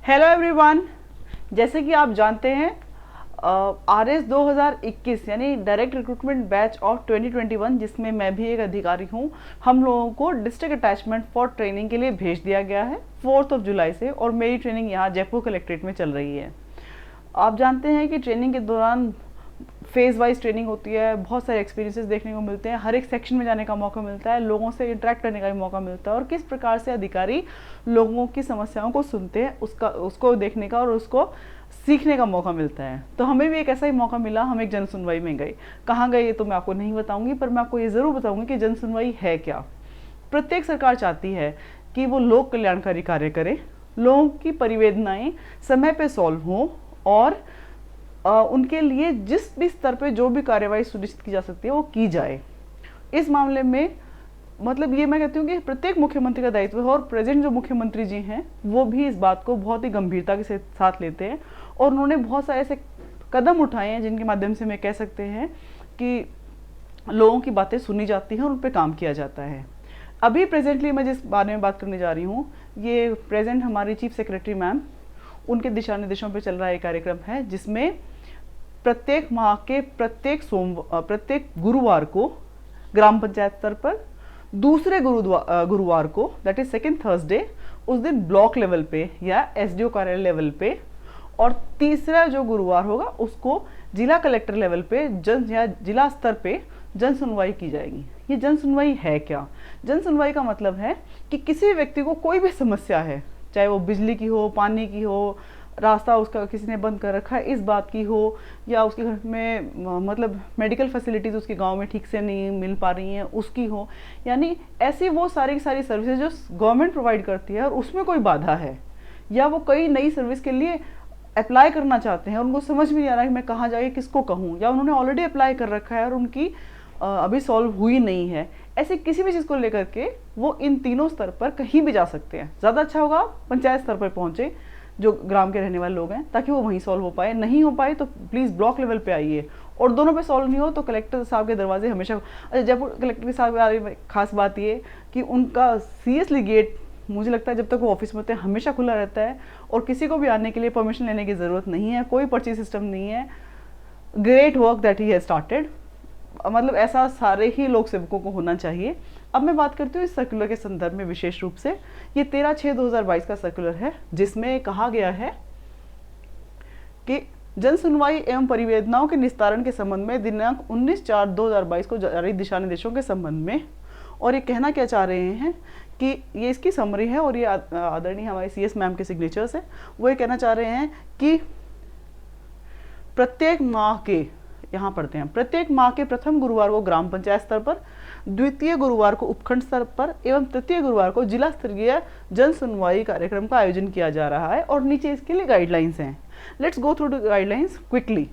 Hello everyone. जैसे कि आप जानते हैं RS 2021 यानी डायरेक्ट रिक्रूटमेंट बैच ऑफ 2021, जिसमें मैं भी एक अधिकारी हूं, हम लोगों को डिस्ट्रिक्ट अटैचमेंट फॉर ट्रेनिंग के लिए भेज दिया गया है 4 जुलाई से, और मेरी ट्रेनिंग यहाँ जयपुर कलेक्ट्रेट में चल रही है। आप जानते हैं कि ट्रेनिंग के दौरान फेज़ वाइज ट्रेनिंग होती है, बहुत सारे एक्सपीरियंसेस देखने को मिलते हैं, हर एक सेक्शन में जाने का मौका मिलता है, लोगों से इंटरेक्ट करने का भी मौका मिलता है, और किस प्रकार से अधिकारी लोगों की समस्याओं को सुनते हैं उसको देखने का और उसको सीखने का मौका मिलता है। तो हमें भी एक ऐसा ही मौका मिला, हम एक जन सुनवाई में गए। कहाँ गए ये तो मैं आपको नहीं बताऊंगी, पर मैं आपको ये ज़रूर बताऊंगी कि जन सुनवाई है क्या। प्रत्येक सरकार चाहती है कि वो लोक कल्याणकारी कार्य करे, लोगों की परिवेदनाएं समय पे सॉल्व हों, और उनके लिए जिस भी स्तर पे जो भी कार्यवाही सुनिश्चित की जा सकती है वो की जाए। इस मामले में मतलब ये मैं कहती हूँ कि प्रत्येक मुख्यमंत्री का दायित्व है, और प्रेजेंट जो मुख्यमंत्री जी हैं वो भी इस बात को बहुत ही गंभीरता के साथ लेते हैं, और उन्होंने बहुत सारे ऐसे कदम उठाए हैं जिनके माध्यम से मैं कह सकते हैं कि लोगों की बातें सुनी जाती हैं और उन पर काम किया जाता है। अभी प्रेजेंटली मैं जिस बारे में बात करने जा रही हूँ, ये प्रेजेंट हमारी चीफ सेक्रेटरी मैम, उनके दिशा निर्देशों पर चल रहा है कार्यक्रम है, जिसमें प्रत्येक माह के प्रत्येक गुरुवार को ग्राम पंचायत स्तर पर, दूसरे गुरुवार को दैट इज सेकेंड थर्सडे, उस दिन ब्लॉक लेवल पे या SDO कार्यालय लेवल पे, और तीसरा जो गुरुवार होगा उसको जिला कलेक्टर लेवल पे या जिला स्तर पे जन सुनवाई की जाएगी। ये जन सुनवाई है क्या? जन सुनवाई का मतलब है कि किसी व्यक्ति को कोई भी समस्या है, चाहे वो बिजली की हो, पानी की हो, रास्ता उसका किसी ने बंद कर रखा है इस बात की हो, या उसके घर में मतलब मेडिकल फैसिलिटीज़ उसके गांव में ठीक से नहीं मिल पा रही हैं उसकी हो, यानी ऐसी वो सारी सर्विसेज जो गवर्नमेंट प्रोवाइड करती है और उसमें कोई बाधा है, या वो कई नई सर्विस के लिए अप्लाई करना चाहते हैं और उनको समझ में नहीं आ रहा है कि मैं कहाँ जाके किसको कहूँ, या उन्होंने ऑलरेडी अप्लाई कर रखा है और उनकी अभी सॉल्व हुई नहीं है, ऐसे किसी भी चीज़ को लेकर के वो इन तीनों स्तर पर कहीं भी जा सकते हैं। ज़्यादा अच्छा होगा पंचायत स्तर पर पहुँचे जो ग्राम के रहने वाले लोग हैं, ताकि वो वहीं सॉल्व हो पाए। नहीं हो पाए तो प्लीज़ ब्लॉक लेवल पे आइए, और दोनों पे सॉल्व नहीं हो तो कलेक्टर साहब के दरवाजे हमेशा। अच्छा, जयपुर कलेक्टर के साहब की खास बात ये कि उनका सीरियसली गेट, मुझे लगता है जब तक वो ऑफिस में होते हैं हमेशा खुला रहता है, और किसी को भी आने के लिए परमिशन लेने की ज़रूरत नहीं है, कोई पर्ची सिस्टम नहीं है। Great work that he has started, मतलब ऐसा सारे ही लोक सेवकों को होना चाहिए। अब मैं बात करती हूँ इस सर्कुलर के संदर्भ में विशेष रूप से। ये 13/6/2022 का सर्कुलर है, जिसमें कहा गया है कि जन सुनवाई एवं परिवेदनाओं के निस्तारण के संबंध में दिनांक 19/4/2022 को जारी दिशा निर्देशों के संबंध में, और ये कहना क्या चाह रहे हैं कि ये इसकी समरी है, और ये आदरणीय हमारे CS मैम के सिग्नेचर्स है। वो ये कहना चाह रहे हैं कि प्रत्येक माह के, यहाँ पढ़ते हैं, प्रत्येक माह के प्रथम गुरुवार को ग्राम पंचायत स्तर पर, द्वितीय गुरुवार को उपखंड स्तर पर एवं तृतीय गुरुवार को जिला स्तरीय जन सुनवाई कार्यक्रम का आयोजन किया जा रहा है, और नीचे इसके लिए गाइडलाइंस हैं। Let's go through the guidelines quickly.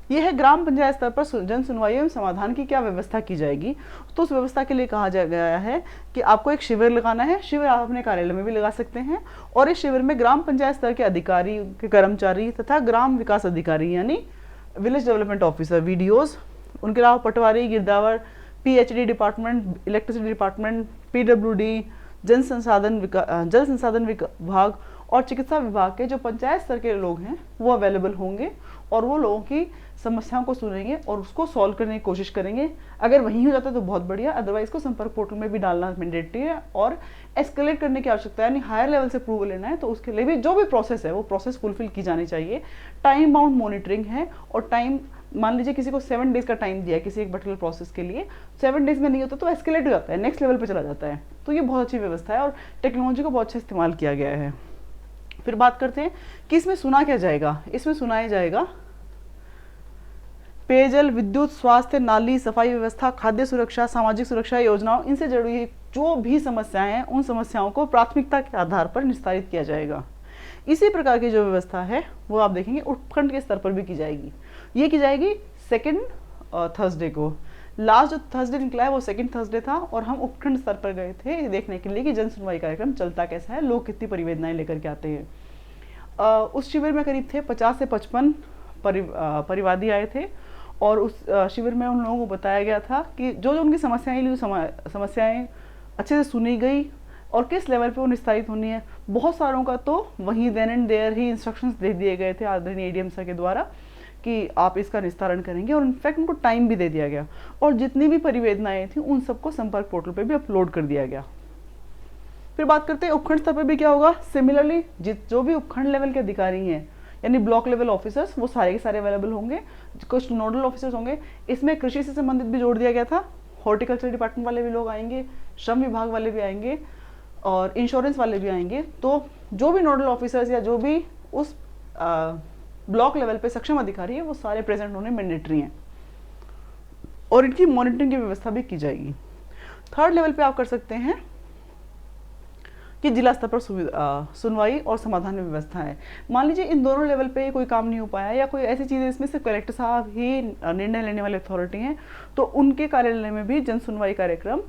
ये है ग्राम पंचायत स्तर पर जन सुनवाई एवं समाधान की क्या व्यवस्था की जाएगी। तो उस व्यवस्था के लिए कहा गया है कि आपको एक शिविर लगाना है। शिविर आप अपने कार्यालय में भी लगा सकते हैं, और इस शिविर में ग्राम पंचायत स्तर के अधिकारी के कर्मचारी तथा ग्राम विकास अधिकारी यानी विलेज डेवलपमेंट ऑफिसर, VDOs, उनके अलावा पटवारी, गिरदावर, PHD department, electricity department, PWD, जल संसाधन विभाग और चिकित्सा विभाग के जो पंचायत स्तर के लोग हैं वो अवेलेबल होंगे, और वो लोगों की समस्याओं को सुनेंगे और उसको सॉल्व करने की कोशिश करेंगे। अगर वहीं हो जाता है तो बहुत बढ़िया, अदरवाइज को संपर्क पोर्टल में भी डालना मैंडेटरी है, और एस्केलेट करने की आवश्यकता है, यानी हायर लेवल से अप्रूवल लेना है तो उसके लिए भी जो भी प्रोसेस है वो प्रोसेस फुलफिल की जानी चाहिए। टाइम बाउंड मॉनिटरिंग है, और टाइम, मान लीजिए किसी को 7 डेज का टाइम दिया है किसी एक पर्टिकुलर प्रोसेस के लिए, 7 डेज में नहीं होता तो एस्केलेट हो जाता है, नेक्स्ट लेवल पर चला जाता है। तो ये बहुत अच्छी व्यवस्था है, और टेक्नोलॉजी का बहुत अच्छा इस्तेमाल किया गया है। फिर बात करते हैं कि इसमें सुना क्या जाएगा। इसमें सुनाया जाएगा पेयजल, विद्युत, स्वास्थ्य, नाली, सफाई व्यवस्था, खाद्य सुरक्षा, सामाजिक सुरक्षा योजनाओं, इनसे जुड़ी जो भी समस्याएं हैं उन समस्याओं को प्राथमिकता के आधार पर निस्तारित किया जाएगा। इसी प्रकार की जो व्यवस्था है वो आप देखेंगे उपखंड के स्तर पर भी की जाएगी। ये की जाएगी सेकेंड थर्सडे को। लास्ट जो थर्सडे निकला है वो सेकेंड थर्सडे था, और हम उपखंड स्तर पर गए थे देखने के लिए कि जन सुनवाई कार्यक्रम चलता कैसा है, लोग कितनी परिवेदनाएं लेकर के आते हैं। उस शिविर में करीब थे 50 से 55 परिवादी आए थे, और उस शिविर में उन लोगों को बताया गया था कि जो जो उनकी समस्याएं अच्छे से सुनी गई, और किस लेवल पे वो निस्तारित होनी है। बहुत सारों का तो वहीं देन एंड देयर ही इंस्ट्रक्शंस दे दिए गए थे आदरणीय एडीएम सर के द्वारा कि आप इसका निस्तारण करेंगे, और इनफैक्ट उनको टाइम भी दे दिया गया, और जितनी भी परिवेदनाएं थी उन सबको संपर्क पोर्टल पे भी अपलोड कर दिया गया। फिर बात करते हैं उपखंड स्तर पर भी क्या होगा। सिमिलरली जो भी उपखंड लेवल के अधिकारी हैं यानी ब्लॉक लेवल ऑफिसर्स, वो सारे के सारे अवेलेबल होंगे। कुछ नोडल ऑफिसर्स होंगे, इसमें कृषि से संबंधित भी जोड़ दिया गया था, हॉर्टिकल्चर डिपार्टमेंट वाले भी लोग आएंगे, श्रम विभाग वाले भी आएंगे और इंश्योरेंस वाले भी आएंगे। तो जो भी नोडल ऑफिसर्स या जो भी उस ब्लॉक लेवल पे सक्षम अधिकारी है वो सारे प्रेजेंट होने मैंडेटरी हैं, और इनकी मॉनिटरिंग की व्यवस्था भी की जाएगी। थर्ड लेवल पे आप कर सकते हैं कि जिला स्तर पर सुनवाई और समाधान व्यवस्था है। मान लीजिए इन दोनों लेवल पे कोई काम नहीं हो पाया या कोई ऐसी चीज़ है इसमें सिर्फ कलेक्टर साहब ही निर्णय लेने वाले अथॉरिटी हैं, तो उनके कार्यालय में भी जन सुनवाई कार्यक्रम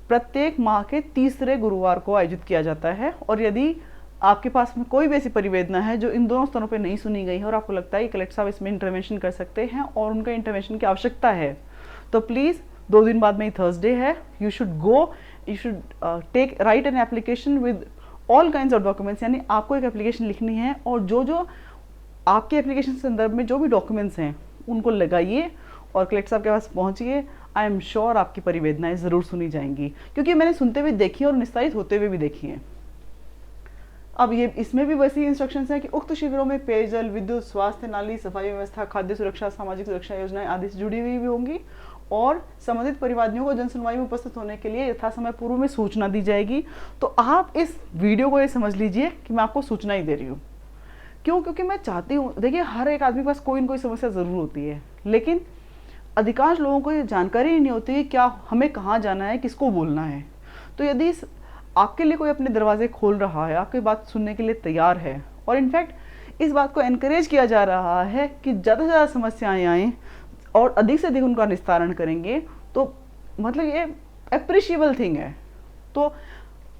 प्रत्येक माह के तीसरे गुरुवार को आयोजित किया जाता है। और यदि आपके पास में कोई भी ऐसी परिवेदना है जो इन दोनों स्तरों पे नहीं सुनी गई है और आपको लगता है कि कलेक्टर साहब इसमें इंटरवेंशन कर सकते हैं और उनका इंटरवेंशन की आवश्यकता है, तो प्लीज़ 2 दिन बाद में ही थर्सडे है, you should write an application with all kinds of documents. यानी आपको एक एप्लीकेशन लिखनी है और जो आपके एप्लीकेशन के संदर्भ में जो भी डॉक्यूमेंट्स हैं उनको लगाइए और कलेक्टर साहब के पास पहुंचिए। आई एम श्योर आपकी परिवेदनाएं ज़रूर सुनी जाएंगी, क्योंकि मैंने सुनते हुए देखी है और निस्तारित होते हुए भी देखी है। अब ये इसमें भी वैसी इंस्ट्रक्शंस हैं कि उक्त शिविरों में पेयजल, विद्युत, स्वास्थ्य, नाली, सफाई व्यवस्था, खाद्य सुरक्षा, सामाजिक सुरक्षा योजनाएं आदि से जुड़ी हुई भी होंगी, और संबंधित परिवादियों को जन सुनवाई में उपस्थित होने के लिए यथा समय पूर्व में सूचना दी जाएगी। तो आप इस वीडियो को ये समझ लीजिए कि मैं आपको सूचना ही दे रही हूँ। क्यों? क्योंकि मैं चाहती हूँ, देखिए हर एक आदमी के पास कोई न कोई समस्या ज़रूर होती है, लेकिन अधिकांश लोगों को ये जानकारी ही नहीं होती है क्या हमें कहाँ जाना है, किसको बोलना है। तो यदि आपके लिए कोई अपने दरवाजे खोल रहा है, आपकी बात सुनने के लिए तैयार है, और इनफैक्ट इस बात को एनकरेज किया जा रहा है कि ज़्यादा से ज़्यादा समस्याएं आएँ और अधिक से अधिक उनका निस्तारण करेंगे, तो मतलब ये अप्रिशिएबल थिंग है। तो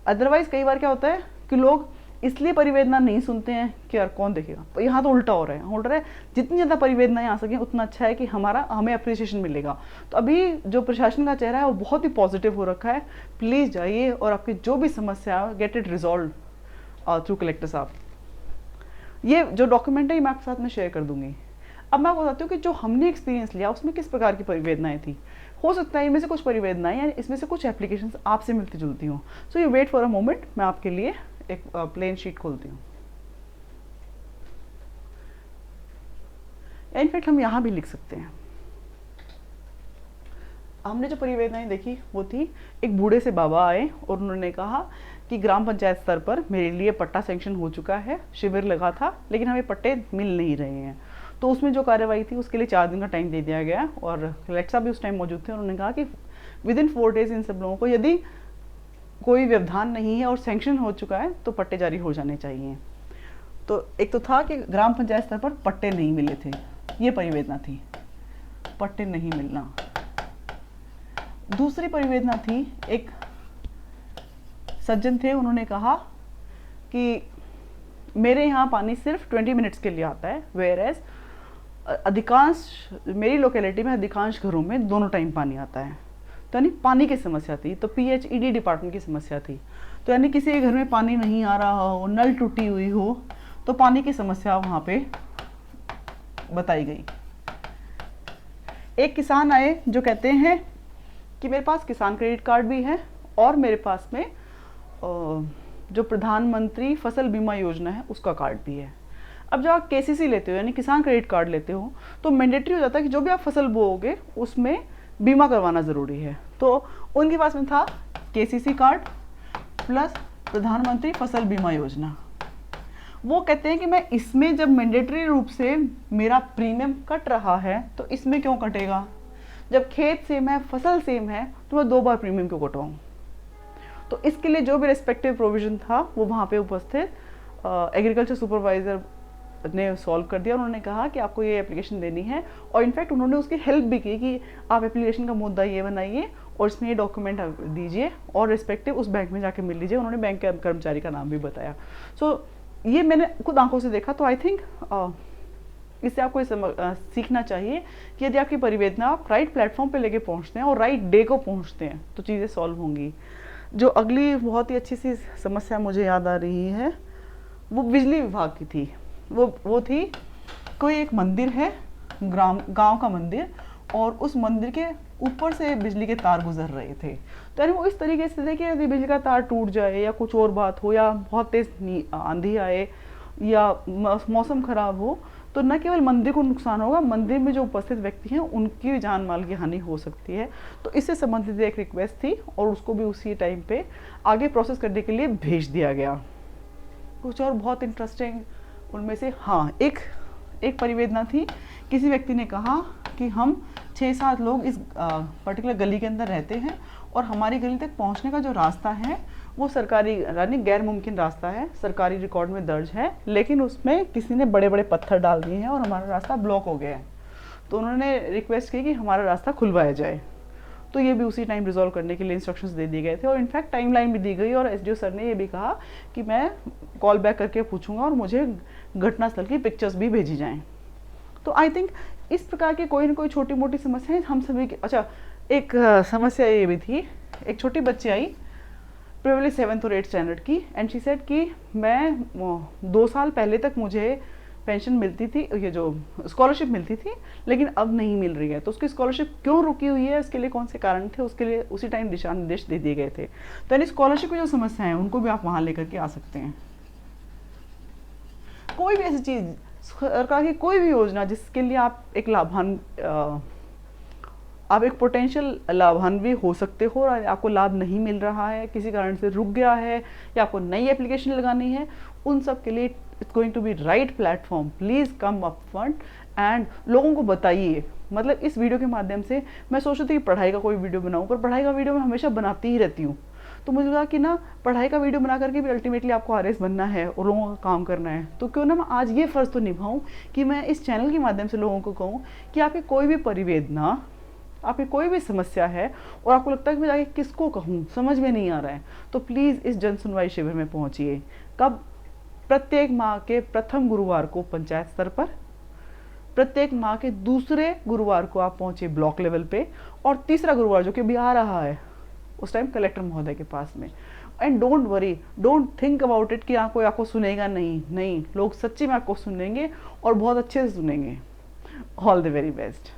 अदरवाइज़ कई बार क्या होता है कि लोग इसलिए परिवेदना नहीं सुनते हैं कि यार कौन देखेगा, तो यहाँ तो उल्टा हो रहा है। जितनी ज़्यादा परिवेदनाएं आ सकें उतना अच्छा है कि हमें अप्रिसिएशन मिलेगा। तो अभी जो प्रशासन का चेहरा है वो बहुत ही पॉजिटिव हो रखा है। प्लीज़ जाइए और आपकी जो भी समस्या है get it resolve through collector साहब। ये जो डॉक्यूमेंट है मैं आपके साथ में शेयर कर दूंगी। अब मैं आपको बताती हूँ कि जो हमने एक्सपीरियंस लिया उसमें किस प्रकार की परिवेदनाएं थी। हो सकता है इनमें से कुछ परिवेदनाएं या इसमें से कुछ एप्लीकेशंस आपसे मिलती जुलती हों। So you wait for a moment, मैं आपके लिए एक प्लेन शीट खोलती हूँ। इनफैक्ट हम यहाँ भी लिख सकते हैं। हमने जो परिवेदनाएं देखी वो थी, एक बूढ़े से बाबा आए और उन्होंने कहा कि ग्राम पंचायत स्तर पर मेरे लिए पट्टा सैंक्शन हो चुका है, शिविर लगा था लेकिन हमें पट्टे मिल नहीं रहे हैं। तो उसमें जो कार्रवाई थी उसके लिए 4 दिन का टाइम दे दिया गया, और कलेक्टर साहब भी उस टाइम मौजूद थे। उन्होंने कहा कि विदिन 4 डेज इन सब लोगों को यदि कोई व्यवधान नहीं है और सैंक्शन हो चुका है तो पट्टे जारी हो जाने चाहिए। तो एक तो था कि ग्राम पंचायत स्तर पर पट्टे नहीं मिले थे, ये परिवेदना थी, पट्टे नहीं मिलना। दूसरी परिवेदना थी, एक सज्जन थे, उन्होंने कहा कि मेरे यहाँ पानी सिर्फ 20 मिनट्स के लिए आता है, वेयर एज अधिकांश मेरी लोकेलिटी में अधिकांश घरों में दोनों टाइम पानी आता है। तो यानी पानी की समस्या थी, तो PHED डिपार्टमेंट की समस्या थी। तो यानी किसी के घर में पानी नहीं आ रहा हो, नल टूटी हुई हो, तो पानी की समस्या वहाँ पे बताई गई। एक किसान आए जो कहते हैं कि मेरे पास किसान क्रेडिट कार्ड भी है और मेरे पास में जो प्रधानमंत्री फसल बीमा योजना है उसका कार्ड भी है। अब जब आप KCC लेते हो यानी किसान क्रेडिट कार्ड लेते हो तो मैंडेटरी हो जाता है कि जो भी आप फसल बोओगे उसमें बीमा करवाना ज़रूरी है। तो उनके पास में था KCC कार्ड प्लस प्रधानमंत्री फसल बीमा योजना। वो कहते हैं कि मैं इसमें जब मैंडेटरी रूप से मेरा प्रीमियम कट रहा है तो इसमें क्यों कटेगा, जब खेत सेम है, फसल सेम है, तो मैं 2 बार प्रीमियम क्यों कटवाऊँ। तो इसके लिए जो भी रेस्पेक्टिव प्रोविज़न था वो वहाँ पे उपस्थित एग्रीकल्चर सुपरवाइज़र ने सॉल्व कर दिया। उन्होंने कहा कि आपको ये एप्लीकेशन देनी है, और इनफैक्ट उन्होंने उसकी हेल्प भी की कि आप एप्लीकेशन का मुद्दा ये बनाइए और इसमें ये डॉक्यूमेंट दीजिए और रिस्पेक्टिव उस बैंक में जाके मिल लीजिए। उन्होंने बैंक के कर्मचारी का नाम भी बताया। सो ये मैंने खुद आंखों से देखा। तो आई थिंक इससे आपको सीखना चाहिए कि यदि आपकी परिवेदना आप राइट प्लेटफॉर्म पे लेके पहुंचते हैं और राइट डे को पहुंचते हैं तो चीज़ें सॉल्व होंगी। जो अगली बहुत ही अच्छी सी समस्या मुझे याद आ रही है, वो बिजली विभाग की थी। वो थी, कोई एक मंदिर है, गांव का मंदिर, और उस मंदिर के ऊपर से बिजली के तार गुजर रहे थे। तो यानी वो इस तरीके से थे कि यदि बिजली का तार टूट जाए या कुछ और बात हो या बहुत तेज आंधी आए या मौसम खराब हो, तो न केवल मंदिर को नुकसान होगा, मंदिर में जो उपस्थित व्यक्ति हैं उनकी भी जान माल की हानि हो सकती है। तो इससे संबंधित एक रिक्वेस्ट थी और उसको भी उसी टाइम पे आगे प्रोसेस करने के लिए भेज दिया गया। कुछ और बहुत इंटरेस्टिंग उनमें से, हाँ, एक परिवेदना थी। किसी व्यक्ति ने कहा कि हम 6-7 लोग इस पर्टिकुलर गली के अंदर रहते हैं और हमारी गली तक पहुंचने का जो रास्ता है वो सरकारी यानी गैर मुमकिन रास्ता है, सरकारी रिकॉर्ड में दर्ज है, लेकिन उसमें किसी ने बड़े बड़े पत्थर डाल दिए हैं और हमारा रास्ता ब्लॉक हो गया है। तो उन्होंने रिक्वेस्ट की कि हमारा रास्ता खुलवाया जाए। तो ये भी उसी टाइम रिजॉल्व करने के लिए इंस्ट्रक्शंस दे दिए गए थे और इनफैक्ट टाइमलाइन भी दी गई और एसडीओ सर ने ये भी कहा कि मैं कॉल बैक करके पूछूंगा और मुझे घटनास्थल की पिक्चर्स भी भेजी जाएँ। तो आई थिंक इस प्रकार की कोई ना कोई छोटी मोटी समस्याएं हम सभी की। अच्छा, एक समस्या ये भी थी, एक छोटी बच्ची आई, प्रोबेबली 7th और 8th स्टैंडर्ड की, एंड शी सेड कि मैं 2 साल पहले तक मुझे पेंशन मिलती थी, ये जो स्कॉलरशिप मिलती थी, लेकिन अब नहीं मिल रही है। तो उसकी स्कॉलरशिप क्यों रुकी हुई है, इसके लिए कौन से कारण थे, उसके लिए उसी टाइम दिशा निर्देश दे दिए गए थे। तो यानी स्कॉलरशिप की जो समस्या है उनको भी आप वहाँ लेकर के आ सकते हैं। कोई भी ऐसी चीज़, सरकार की कोई भी योजना जिसके लिए आप एक आप एक पोटेंशियल लाभान्वित हो सकते हो और आपको लाभ नहीं मिल रहा है, किसी कारण से रुक गया है या आपको नई एप्लीकेशन लगानी है, उन सब के लिए it's going to be right platform. Please come up front and लोगों को बताइए। मतलब इस वीडियो के माध्यम से मैं सोच रही थी कि पढ़ाई का कोई वीडियो बनाऊँ, पर पढ़ाई का वीडियो मैं हमेशा बनाती ही रहती हूँ। तो मुझे लगा कि ना, पढ़ाई का वीडियो बना करके भी अल्टीमेटली आपको आरएस बनना है और लोगों का काम करना है, तो क्यों ना मैं आज ये फ़र्ज़ तो निभाऊँ कि मैं इस चैनल के माध्यम से लोगों को कहूँ कि आपकी कोई भी परिवेदना, आपकी कोई भी समस्या है और आपको लगता है कि मैं जाके किसको कहूँ, समझ में नहीं आ रहा है, तो प्लीज़ इस जन सुनवाई शिविर में पहुँचिए। कब? प्रत्येक माह के प्रथम गुरुवार को पंचायत स्तर पर, प्रत्येक माह के दूसरे गुरुवार को आप पहुँचे ब्लॉक लेवल पे, और तीसरा गुरुवार जो कि अभी आ रहा है उस टाइम कलेक्टर महोदय के पास में। And don't worry, don't think about it कि कोई आपको सुनेगा नहीं, लोग सच्ची में आपको सुनेंगे और बहुत अच्छे से सुनेंगे। All the very best.